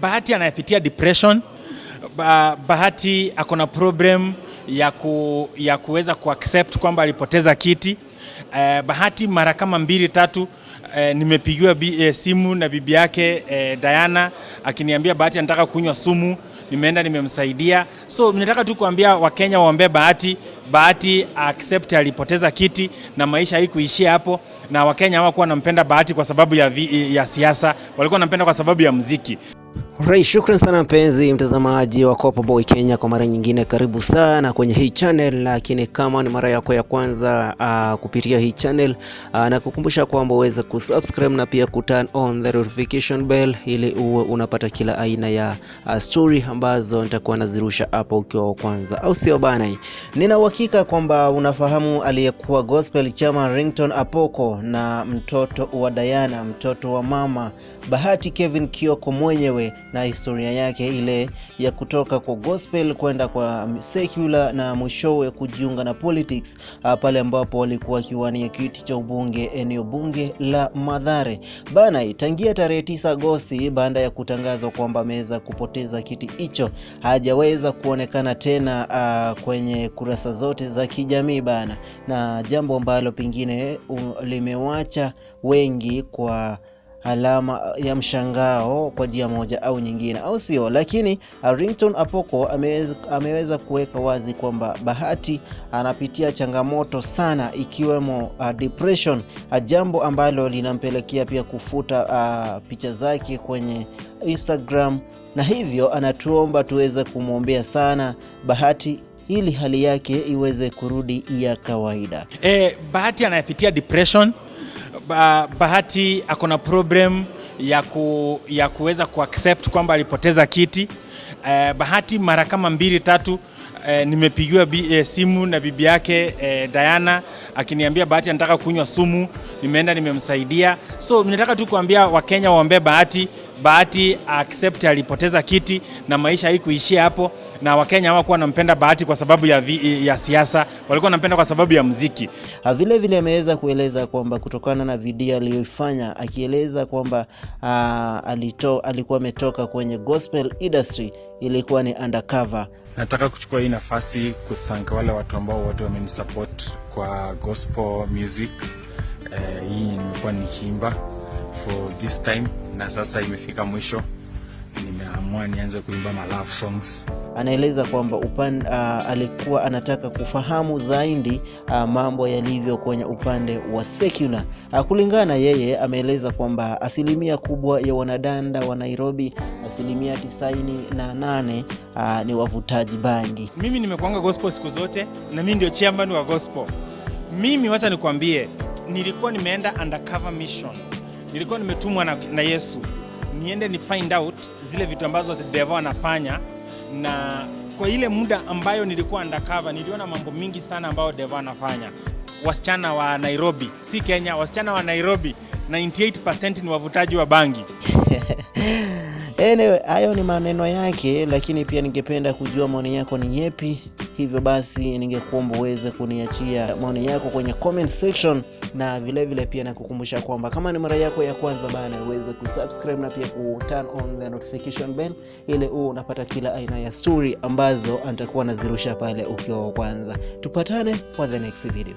Bahati anapitia depression. Bahati akona problem ya kuweza kuaccept kwamba alipoteza kiti. Bahati mara kama 2-3 nimepigiwa simu na bibi yake Diana akiniambia Bahati anataka kunywa sumu. Nimeenda nimemsaidia. So ninataka tu kuambia Wakenya waombe Bahati accept alipoteza kiti na maisha haikuishia hapo, na Wakenya hawakuwa wanampenda Bahati kwa sababu ya siasa, walikuwa wanampenda kwa sababu ya muziki. Alright, shukrani sana mpenzi mtazamaji wa Apoko'S Kenya, kwa mara nyingine karibu sana kwenye hii channel. Lakini kama ni mara yako ya kwanza kupitia hii channel, na kukumbusha kwamba uweze kusubscribe na pia kuturn on the notification bell ili uwe unapata kila aina ya story ambazo nitakuwa nazirusha hapo ukiwa wa kwanza, au sio bana? Nina uhakika kwamba unafahamu aliyekuwa gospel chama Ringtone Apoko'S na mtoto wa Diana, mtoto wa mama Bahati Kevin Kioko mwenyewe, na historia yake ile ya kutoka kwa gospel kwenda kwa secular na mwishowe kujiunga na politics pale ambapo walikuwa kiwania kiti cha ubunge eneo bunge la Mathare bana. Tangia tarehe 9 Agosti, baada ya kutangazwa kwamba ameweza kupoteza kiti hicho, hajaweza kuonekana tena kwenye kurasa zote za kijamii bana, na jambo ambalo pengine limewacha wengi kwa alama ya mshangao kwa njia moja au nyingine, au sio? Lakini Ringtone Apoko'S ameweza kuweka wazi kwamba Bahati anapitia changamoto sana, ikiwemo depression, jambo ambalo linampelekea pia kufuta picha zake kwenye Instagram, na hivyo anatuomba tuweze kumwombea sana Bahati ili hali yake iweze kurudi ya kawaida. Bahati anapitia depression. Bahati akona problem ya kuweza kuaccept kwamba alipoteza kiti. Bahati mara kama 2-3 nimepigiwa simu na bibi yake Diana akiniambia Bahati anataka kunywa sumu. Nimeenda nimemsaidia. So ninataka tu kuambia Wakenya waombe Bahati accept alipoteza kiti na maisha haikuishia hapo, na Wakenya hawakuwa wanampenda Bahati kwa sababu ya siasa, walikuwa wanampenda kwa sababu ya muziki. Vile vile ameweza kueleza kwamba kutokana na video aliyoifanya, akieleza kwamba alikuwa ametoka kwenye gospel industry, ilikuwa ni undercover. Nataka kuchukua hii nafasi kuthank wale watu ambao wote wamenisupport kwa gospel music. Hii nimekuwa nikiimba for this time, na sasa imefika mwisho, nimeamua nianze kuimba my love songs. Anaeleza kwamba alikuwa anataka kufahamu zaidi mambo yalivyo kwenye upande wa secular. Kulingana yeye, ameeleza kwamba asilimia kubwa ya wanadanda wa Nairobi, asilimia 98 ni wavutaji bangi. Mimi nimekuanga gospel siku zote, na mimi ndio chairman wa gospel. Mimi wacha nikwambie, nilikuwa nimeenda undercover mission. Nilikuwa nimetumwa na Yesu niende ni find out zile vitu ambazo the devil anafanya, na kwa ile muda ambayo nilikuwa undercover niliona mambo mingi sana ambayo devil anafanya. Wasichana wa Nairobi, si Kenya, wasichana wa Nairobi 98% ni wavutaji wa bangi. Anyway, hayo ni maneno yake, lakini pia ningependa kujua maoni yako ni yepi. Hivyo basi ningekuomba uweze kuniachia maoni yako kwenye comment section, na vile vile pia nakukumbusha kwamba kama ni mara yako ya kwanza bana, uweze kusubscribe na pia turn on the notification bell ili unapata kila aina ya story ambazo nitakuwa nazirusha pale ukiwa wa kwanza. Tupatane kwa the next video.